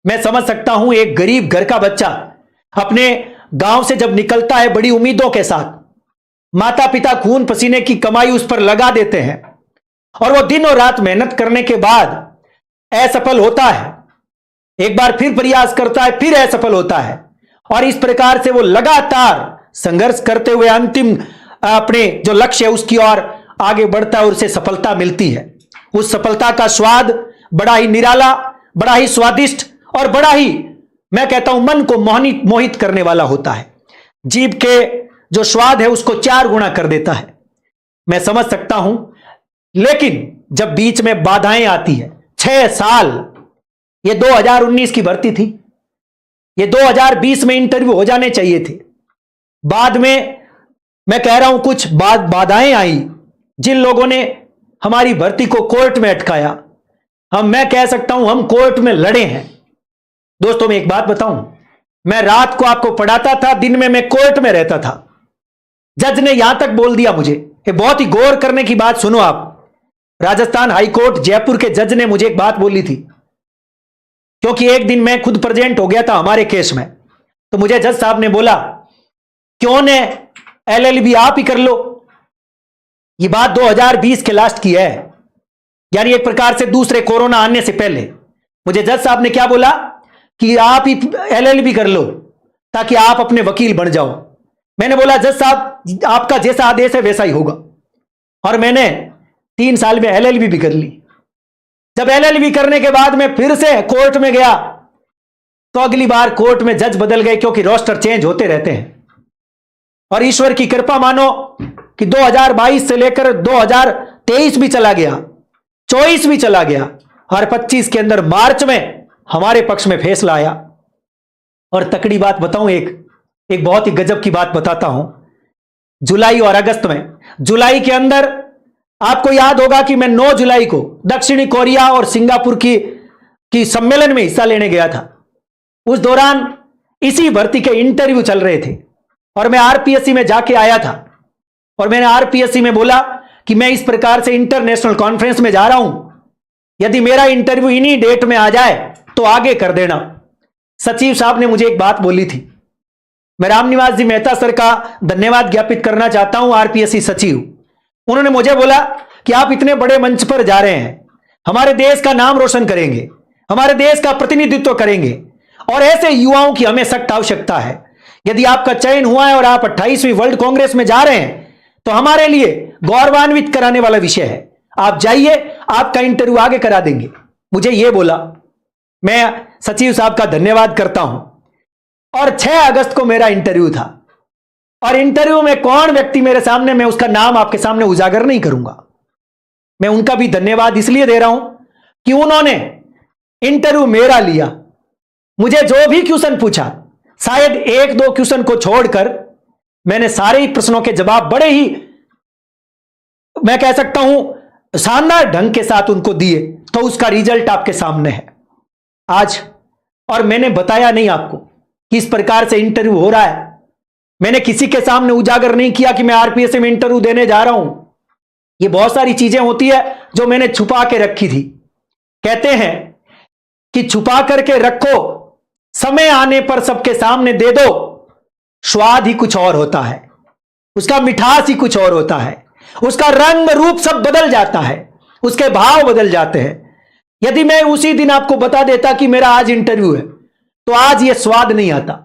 मैं समझ सकता हूं एक गरीब घर का बच्चा अपने गांव से जब निकलता है बड़ी उम्मीदों के साथ, माता पिता खून पसीने की कमाई उस पर लगा देते हैं और वो दिन और रात मेहनत करने के बाद असफल होता है, एक बार फिर प्रयास करता है, फिर असफल होता है और इस प्रकार से वो लगातार संघर्ष करते हुए अंतिम अपने जो लक्ष्य है उसकी ओर आगे बढ़ता है और उसे सफलता मिलती है। उस सफलता का स्वाद बड़ा ही निराला, बड़ा ही स्वादिष्ट और बड़ा ही, मैं कहता हूं, मन को मोहित करने वाला होता है। जीभ के जो स्वाद है उसको 4 गुना कर देता है। मैं समझ सकता हूं, लेकिन जब बीच में बाधाएं आती है, 6 साल, ये 2019 की भर्ती थी, ये 2020 में इंटरव्यू हो जाने चाहिए थे। बाद में मैं कह रहा हूं कुछ बाधाएं आई, जिन लोगों ने हमारी भर्ती को कोर्ट में अटकाया, मैं कह सकता हूं हम कोर्ट में लड़े हैं। दोस्तों मैं एक बात बताऊं, मैं रात को आपको पढ़ाता था, दिन में मैं कोर्ट में रहता था। जज ने यहां तक बोल दिया मुझे, ये बहुत ही गौर करने की बात सुनो आप, राजस्थान हाईकोर्ट जयपुर के जज ने मुझे एक बात बोली थी, क्योंकि एक दिन मैं खुद प्रेजेंट हो गया था हमारे केस में, तो मुझे जज साहब ने बोला क्यों ने LLB आप ही कर लो। ये बात 2020 के लास्ट की है, यानी एक प्रकार से दूसरे कोरोना आने से पहले मुझे जज साहब ने क्या बोला कि आप ही LLB कर लो ताकि आप अपने वकील बन जाओ। मैंने बोला जज साहब आपका जैसा आदेश है वैसा ही होगा, और मैंने 3 साल में LLB भी कर ली। जब LLB करने के बाद मैं फिर से कोर्ट में गया तो अगली बार कोर्ट में जज बदल गए, क्योंकि रोस्टर चेंज होते रहते हैं। और ईश्वर की कृपा मानो कि 2022 से लेकर 2023 भी चला गया, 24 भी चला गया, और 25 के अंदर मार्च में हमारे पक्ष में फैसला आया। और तकड़ी बात बताऊं, एक बहुत ही गजब की बात बताता हूं। जुलाई और अगस्त में, जुलाई के अंदर आपको याद होगा कि मैं 9 जुलाई को दक्षिणी कोरिया और सिंगापुर की सम्मेलन में हिस्सा लेने गया था। उस दौरान इसी भर्ती के इंटरव्यू चल रहे थे और मैं RPSC में जाके आया था, और मैंने RPSC में बोला कि मैं इस प्रकार से इंटरनेशनल कॉन्फ्रेंस में जा रहा हूं, यदि मेरा इंटरव्यू इन्हीं डेट में आ जाए तो आगे कर देना। सचिव साहब ने मुझे एक बात बोली थी, मैं रामनिवास जी मेहता सर का धन्यवाद ज्ञापित करना चाहता हूं, RPSC सचिव। उन्होंने मुझे बोला कि आप इतने बड़े मंच पर जा रहे हैं, हमारे देश का नाम रोशन करेंगे, हमारे देश का प्रतिनिधित्व करेंगे, और ऐसे युवाओं की हमें सख्त आवश्यकता है। यदि आपका चयन हुआ है और आप 28वीं वर्ल्ड कांग्रेस में जा रहे हैं तो हमारे लिए गौरवान्वित कराने वाला विषय है, आप जाइए, आपका इंटरव्यू आगे करा देंगे। मुझे यह बोला, मैं सचिव साहब का धन्यवाद करता हूं। और 6 अगस्त को मेरा इंटरव्यू था, और इंटरव्यू में कौन व्यक्ति मेरे सामने, मैं उसका नाम आपके सामने उजागर नहीं करूंगा, मैं उनका भी धन्यवाद इसलिए दे रहा हूं कि उन्होंने इंटरव्यू मेरा लिया। मुझे जो भी क्वेश्चन पूछा, शायद 1-2 क्वेश्चन को छोड़कर मैंने सारे ही प्रश्नों के जवाब बड़े ही, मैं कह सकता हूं, शानदार ढंग के साथ उनको दिए, तो उसका रिजल्ट आपके सामने है आज। और मैंने बताया नहीं आपको कि इस प्रकार से इंटरव्यू हो रहा है, मैंने किसी के सामने उजागर नहीं किया कि मैं RPSC में इंटरव्यू देने जा रहा हूं। ये बहुत सारी चीजें होती है जो मैंने छुपा के रखी थी। कहते हैं कि छुपा करके रखो, समय आने पर सबके सामने दे दो, स्वाद ही कुछ और होता है, उसका मिठास ही कुछ और होता है, उसका रंग रूप सब बदल जाता है, उसके भाव बदल जाते हैं। यदि मैं उसी दिन आपको बता देता कि मेरा आज इंटरव्यू है, तो आज ये स्वाद नहीं आता,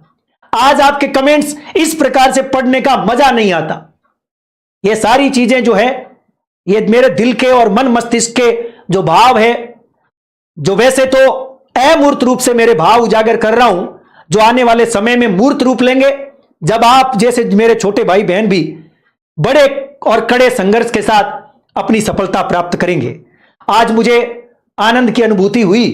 आज आपके कमेंट्स इस प्रकार से पढ़ने का मजा नहीं आता। ये सारी चीजें जो है, ये मेरे दिल के और मन मस्तिष्क के जो भाव है, जो वैसे तो अमूर्त रूप से मेरे भाव उजागर कर रहा हूं, जो आने वाले समय में मूर्त रूप लेंगे, जब आप जैसे मेरे छोटे भाई बहन भी बड़े और कड़े संघर्ष के साथ अपनी सफलता प्राप्त करेंगे। आज मुझे आनंद की अनुभूति हुई